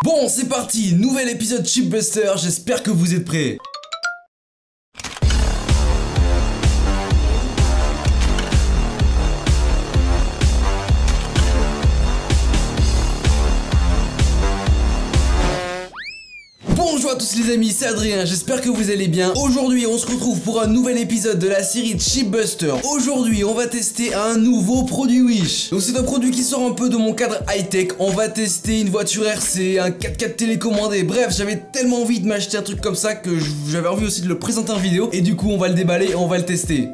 Bon, c'est parti, nouvel épisode Chipbuster, j'espère que vous êtes prêts. Bonjour à tous les amis, c'est Adrien, j'espère que vous allez bien. Aujourd'hui on se retrouve pour un nouvel épisode de la série Chipbuster. Aujourd'hui on va tester un nouveau produit Wish. Donc c'est un produit qui sort un peu de mon cadre high-tech. On va tester une voiture RC, un 4x4 télécommandé. Bref, j'avais tellement envie de m'acheter un truc comme ça que j'avais envie aussi de le présenter en vidéo. Et du coup on va le déballer et on va le tester.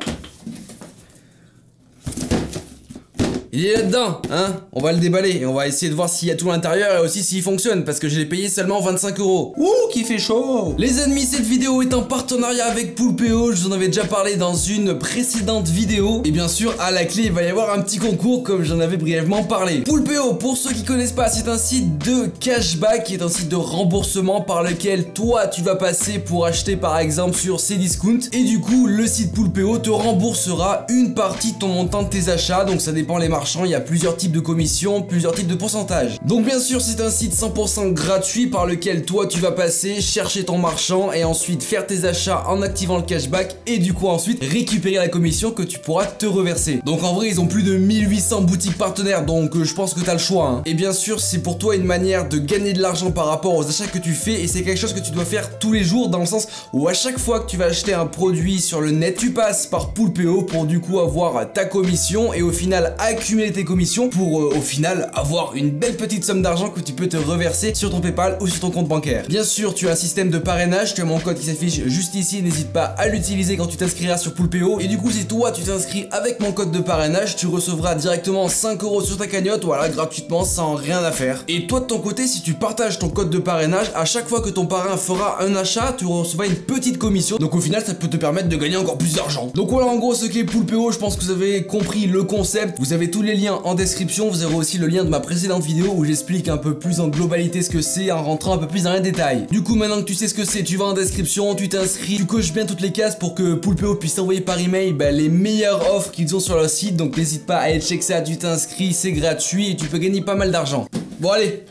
Il est là-dedans, hein. On va le déballer et on va essayer de voir s'il y a tout à l'intérieur et aussi s'il fonctionne parce que je l'ai payé seulement 25 €. Ouh, qui fait chaud. Les amis, cette vidéo est en partenariat avec Poulpeo. Je vous en avais déjà parlé dans une précédente vidéo. Et bien sûr, à la clé, il va y avoir un petit concours comme j'en avais brièvement parlé. Poulpeo, pour ceux qui connaissent pas, c'est un site de cashback qui est un site de remboursement par lequel toi, tu vas passer pour acheter par exemple sur Cdiscount. Et du coup, le site Poulpeo te remboursera une partie de ton montant de tes achats. Donc ça dépend les marchands. Il y a plusieurs types de commissions, plusieurs types de pourcentages. Donc bien sûr c'est un site 100% gratuit par lequel toi tu vas passer, chercher ton marchand et ensuite faire tes achats en activant le cashback et du coup ensuite récupérer la commission que tu pourras te reverser. Donc en vrai ils ont plus de 1800 boutiques partenaires donc je pense que tu as le choix hein. Et bien sûr c'est pour toi une manière de gagner de l'argent par rapport aux achats que tu fais et c'est quelque chose que tu dois faire tous les jours dans le sens où à chaque fois que tu vas acheter un produit sur le net tu passes par Poulpeo pour du coup avoir ta commission et au final accumuler tes commissions pour au final avoir une belle petite somme d'argent que tu peux te reverser sur ton PayPal ou sur ton compte bancaire. Bien sûr tu as un système de parrainage, tu as mon code qui s'affiche juste ici, n'hésite pas à l'utiliser quand tu t'inscriras sur Poulpeo et du coup si toi tu t'inscris avec mon code de parrainage tu recevras directement 5 € sur ta cagnotte, voilà gratuitement sans rien à faire. Et toi de ton côté si tu partages ton code de parrainage, à chaque fois que ton parrain fera un achat tu recevras une petite commission, donc au final ça peut te permettre de gagner encore plus d'argent. Donc voilà en gros ce qu'est Poulpeo, je pense que vous avez compris le concept, vous avez tous les liens en description, vous aurez aussi le lien de ma précédente vidéo où j'explique un peu plus en globalité ce que c'est en rentrant un peu plus dans les détails. Du coup maintenant que tu sais ce que c'est, tu vas en description, tu t'inscris, tu coches bien toutes les cases pour que Poulpeo puisse t'envoyer par email les meilleures offres qu'ils ont sur leur site, donc n'hésite pas à aller check ça, tu t'inscris, c'est gratuit et tu peux gagner pas mal d'argent. Bon allez.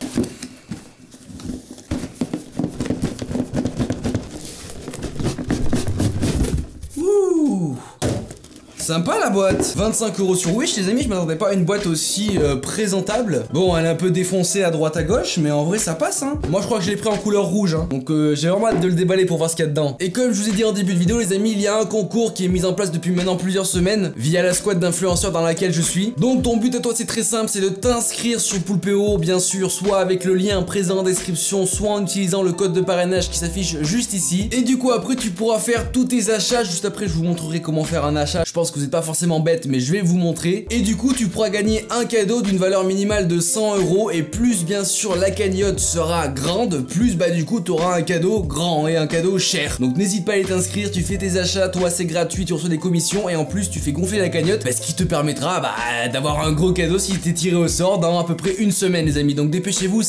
Sympa la boîte. 25 € sur Wish les amis, je m'attendais pas à une boîte aussi présentable. Bon elle est un peu défoncée à droite à gauche mais en vrai ça passe hein. Moi je crois que je l'ai pris en couleur rouge hein. Donc j'ai vraiment hâte de le déballer pour voir ce qu'il y a dedans. Et comme je vous ai dit en début de vidéo les amis, il y a un concours qui est mis en place depuis maintenant plusieurs semaines via la squad d'influenceurs dans laquelle je suis. Donc ton but à toi c'est très simple, c'est de t'inscrire sur Poulpeo bien sûr, soit avec le lien présent en description, soit en utilisant le code de parrainage qui s'affiche juste ici. Et du coup après tu pourras faire tous tes achats, juste après je vous montrerai comment faire un achat. Je pense que vous n'êtes pas forcément bête mais je vais vous montrer. Et du coup tu pourras gagner un cadeau d'une valeur minimale de 100 € et plus bien sûr la cagnotte sera grande, plus du coup tu auras un cadeau grand et un cadeau cher. Donc n'hésite pas à aller t'inscrire, tu fais tes achats, toi c'est gratuit, tu reçois des commissions et en plus tu fais gonfler la cagnotte, ce qui te permettra d'avoir un gros cadeau si t'es tiré au sort dans à peu près une semaine les amis. Donc dépêchez-vous,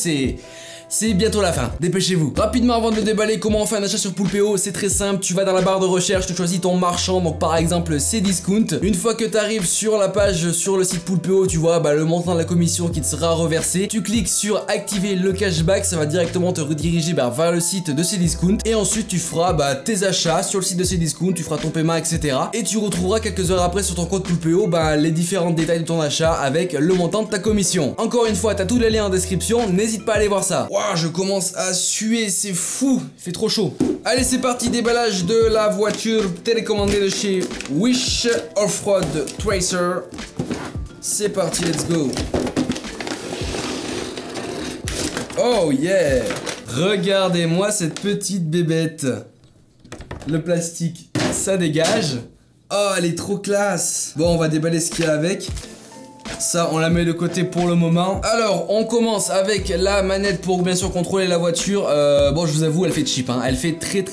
c'est bientôt la fin, dépêchez-vous. Rapidement avant de le déballer, comment on fait un achat sur Poulpeo? C'est très simple, tu vas dans la barre de recherche, tu choisis ton marchand, donc par exemple Cdiscount. Une fois que tu arrives sur la page, sur le site Poulpeo, tu vois le montant de la commission qui te sera reversé. Tu cliques sur activer le cashback, ça va directement te rediriger vers le site de Cdiscount. Et ensuite tu feras tes achats sur le site de Cdiscount, tu feras ton paiement etc. Et tu retrouveras quelques heures après sur ton compte Poulpeo les différents détails de ton achat avec le montant de ta commission. Encore une fois, tu as tous les liens en description, n'hésite pas à aller voir ça. Je commence à suer, c'est fou, il fait trop chaud. Allez c'est parti, déballage de la voiture télécommandée de chez Wish Off-Road Tracer. C'est parti, let's go. Oh yeah. Regardez-moi cette petite bébête. Le plastique, ça dégage. Oh elle est trop classe. Bon on va déballer ce qu'il y a avec. Ça on la met de côté pour le moment. Alors on commence avec la manette pour bien sûr contrôler la voiture. Bon je vous avoue elle fait cheap hein. Elle fait très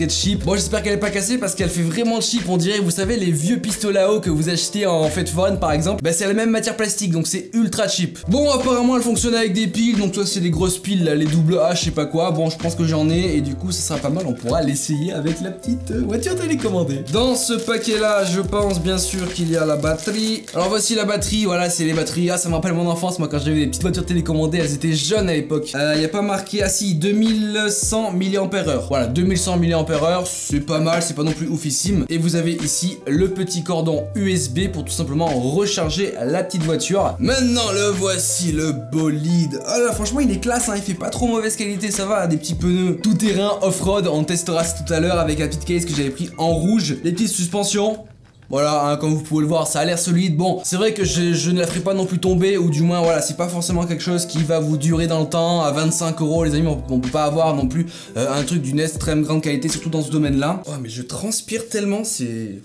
cheap. Bon j'espère qu'elle est pas cassée parce qu'elle fait vraiment cheap. On dirait vous savez les vieux pistolets à eau que vous achetez en fête foraine par exemple. C'est la même matière plastique donc c'est ultra cheap. Bon apparemment elle fonctionne avec des piles. Donc toi c'est des grosses piles là, les double A je sais pas quoi. Bon je pense que j'en ai et du coup ça sera pas mal. On pourra l'essayer avec la petite voiture télécommandée. Dans ce paquet là je pense bien sûr qu'il y a la batterie. Alors voici la batterie, voilà c'est les batteries. Ah, ça me rappelle mon enfance, moi quand j'avais des petites voitures télécommandées, elles étaient jeunes à l'époque. Il y a pas marqué, ah si, 2100 mAh. Voilà, 2100 mAh, c'est pas mal, c'est pas non plus oufissime. Et vous avez ici le petit cordon USB pour tout simplement recharger la petite voiture. Maintenant, le voici, le bolide. Ah là, franchement, il est classe, hein, il fait pas trop mauvaise qualité, ça va, des petits pneus tout terrain off-road. On testera ça tout à l'heure avec la petite case que j'avais pris en rouge. Les petites suspensions. Voilà, hein, comme vous pouvez le voir, ça a l'air solide. Bon, c'est vrai que je ne la ferai pas non plus tomber, ou du moins, voilà, c'est pas forcément quelque chose qui va vous durer dans le temps. À 25 €, les amis, on peut pas avoir non plus un truc d'une extrême grande qualité, surtout dans ce domaine-là. Oh, mais je transpire tellement, c'est...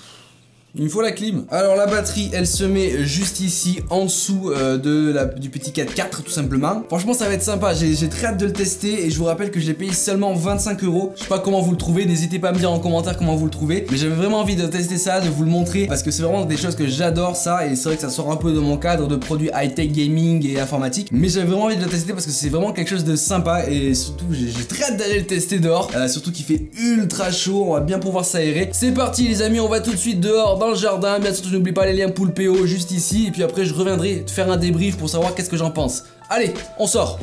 Il me faut la clim. Alors la batterie, elle se met juste ici en dessous du petit 4x4 tout simplement. Franchement ça va être sympa, j'ai très hâte de le tester et je vous rappelle que je l'ai payé seulement 25 €. Je sais pas comment vous le trouvez, n'hésitez pas à me dire en commentaire comment vous le trouvez. Mais j'avais vraiment envie de tester ça, de vous le montrer parce que c'est vraiment des choses que j'adore ça et c'est vrai que ça sort un peu de mon cadre de produits high-tech gaming et informatique. Mais j'avais vraiment envie de le tester parce que c'est vraiment quelque chose de sympa et surtout j'ai très hâte d'aller le tester dehors. Surtout qu'il fait ultra chaud, on va bien pouvoir s'aérer. C'est parti les amis, on va tout de suite dehors dans le jardin, bien sûr n'oublie pas les liens Poulpeo juste ici et puis après je reviendrai te faire un débrief pour savoir qu'est-ce que j'en pense. Allez, on sort.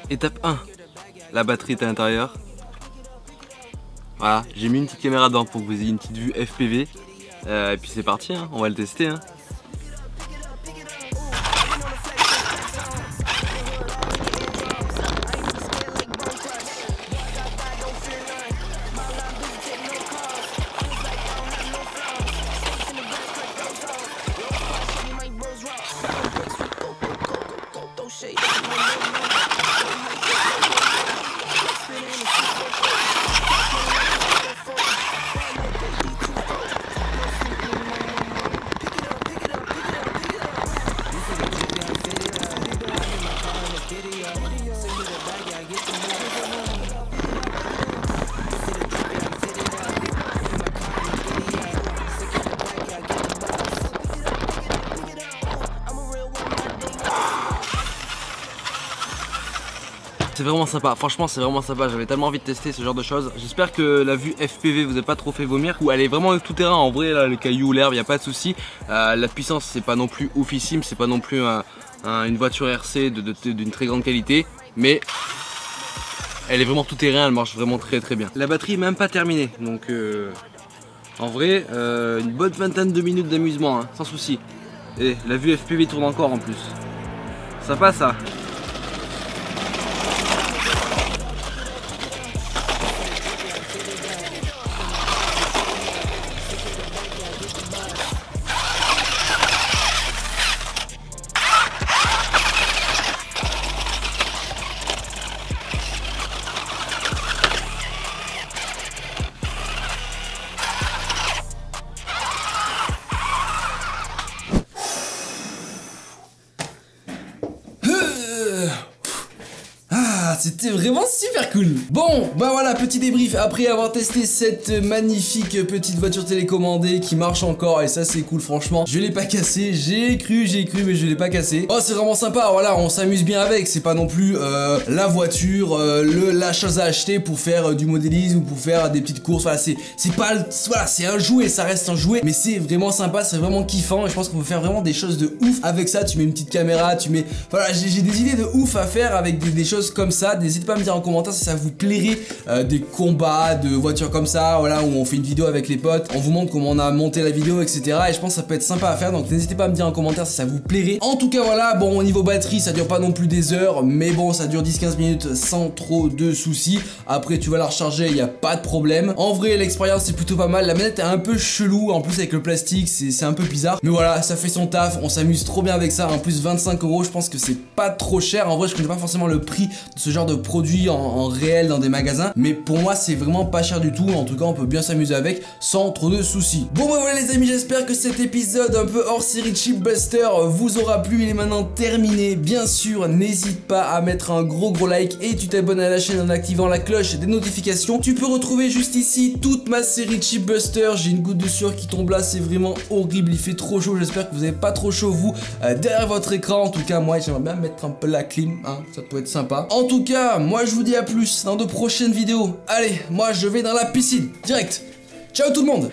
Étape 1, la batterie est à l'intérieur. Voilà, j'ai mis une petite caméra dedans pour que vous ayez une petite vue FPV. Et puis c'est parti, hein, on va le tester. Hein. C'est vraiment sympa, franchement c'est vraiment sympa, j'avais tellement envie de tester ce genre de choses. J'espère que la vue FPV vous a pas trop fait vomir. Elle est vraiment tout terrain, en vrai là, le caillou, l'herbe, y a pas de souci. La puissance c'est pas non plus oufissime, c'est pas non plus une voiture RC d'une très grande qualité. Mais elle est vraiment tout terrain, elle marche vraiment très très bien. La batterie est même pas terminée, donc en vrai une bonne vingtaine de minutes d'amusement, hein, sans souci. Et la vue FPV tourne encore en plus. Sympa ça. C'était vraiment super cool. Bon, bah voilà, petit débrief après avoir testé cette magnifique petite voiture télécommandée qui marche encore et ça c'est cool franchement. Je l'ai pas cassé, j'ai cru mais je l'ai pas cassé. Oh c'est vraiment sympa, voilà, on s'amuse bien avec, c'est pas non plus la voiture, la chose à acheter pour faire du modélisme ou pour faire des petites courses, voilà, c'est pas, voilà, c'est un jouet, ça reste un jouet, mais c'est vraiment sympa, c'est vraiment kiffant et je pense qu'on peut faire vraiment des choses de ouf avec ça. Tu mets une petite caméra, tu mets, voilà, j'ai des idées de ouf à faire avec des choses comme ça. N'hésitez pas à me dire en commentaire si ça vous plairait des combats de voitures comme ça, voilà, où on fait une vidéo avec les potes, on vous montre comment on a monté la vidéo, etc. Et je pense que ça peut être sympa à faire, donc n'hésitez pas à me dire en commentaire si ça vous plairait. En tout cas voilà, bon au niveau batterie ça dure pas non plus des heures, mais bon ça dure 10-15 minutes sans trop de soucis. Après tu vas la recharger, il n'y a pas de problème. En vrai l'expérience c'est plutôt pas mal, la manette est un peu chelou, en plus avec le plastique c'est un peu bizarre, mais voilà ça fait son taf, on s'amuse trop bien avec ça. En plus 25 €, je pense que c'est pas trop cher. En vrai je connais pas forcément le prix de ce genre de produits en réel dans des magasins, mais pour moi c'est vraiment pas cher du tout. En tout cas on peut bien s'amuser avec sans trop de soucis. Bon bah voilà les amis, j'espère que cet épisode un peu hors série Chip Buster vous aura plu. Il est maintenant terminé. Bien sûr, n'hésite pas à mettre un gros like et tu t'abonnes à la chaîne en activant la cloche des notifications. Tu peux retrouver juste ici toute ma série Chip Buster. J'ai une goutte de sueur qui tombe là, c'est vraiment horrible, il fait trop chaud. J'espère que vous n'avez pas trop chaud vous derrière votre écran. En tout cas moi j'aimerais bien mettre un peu la clim, hein, ça peut être sympa. En tout cas moi je vous dis à plus dans de prochaines vidéos. Allez, moi je vais dans la piscine direct. Ciao tout le monde.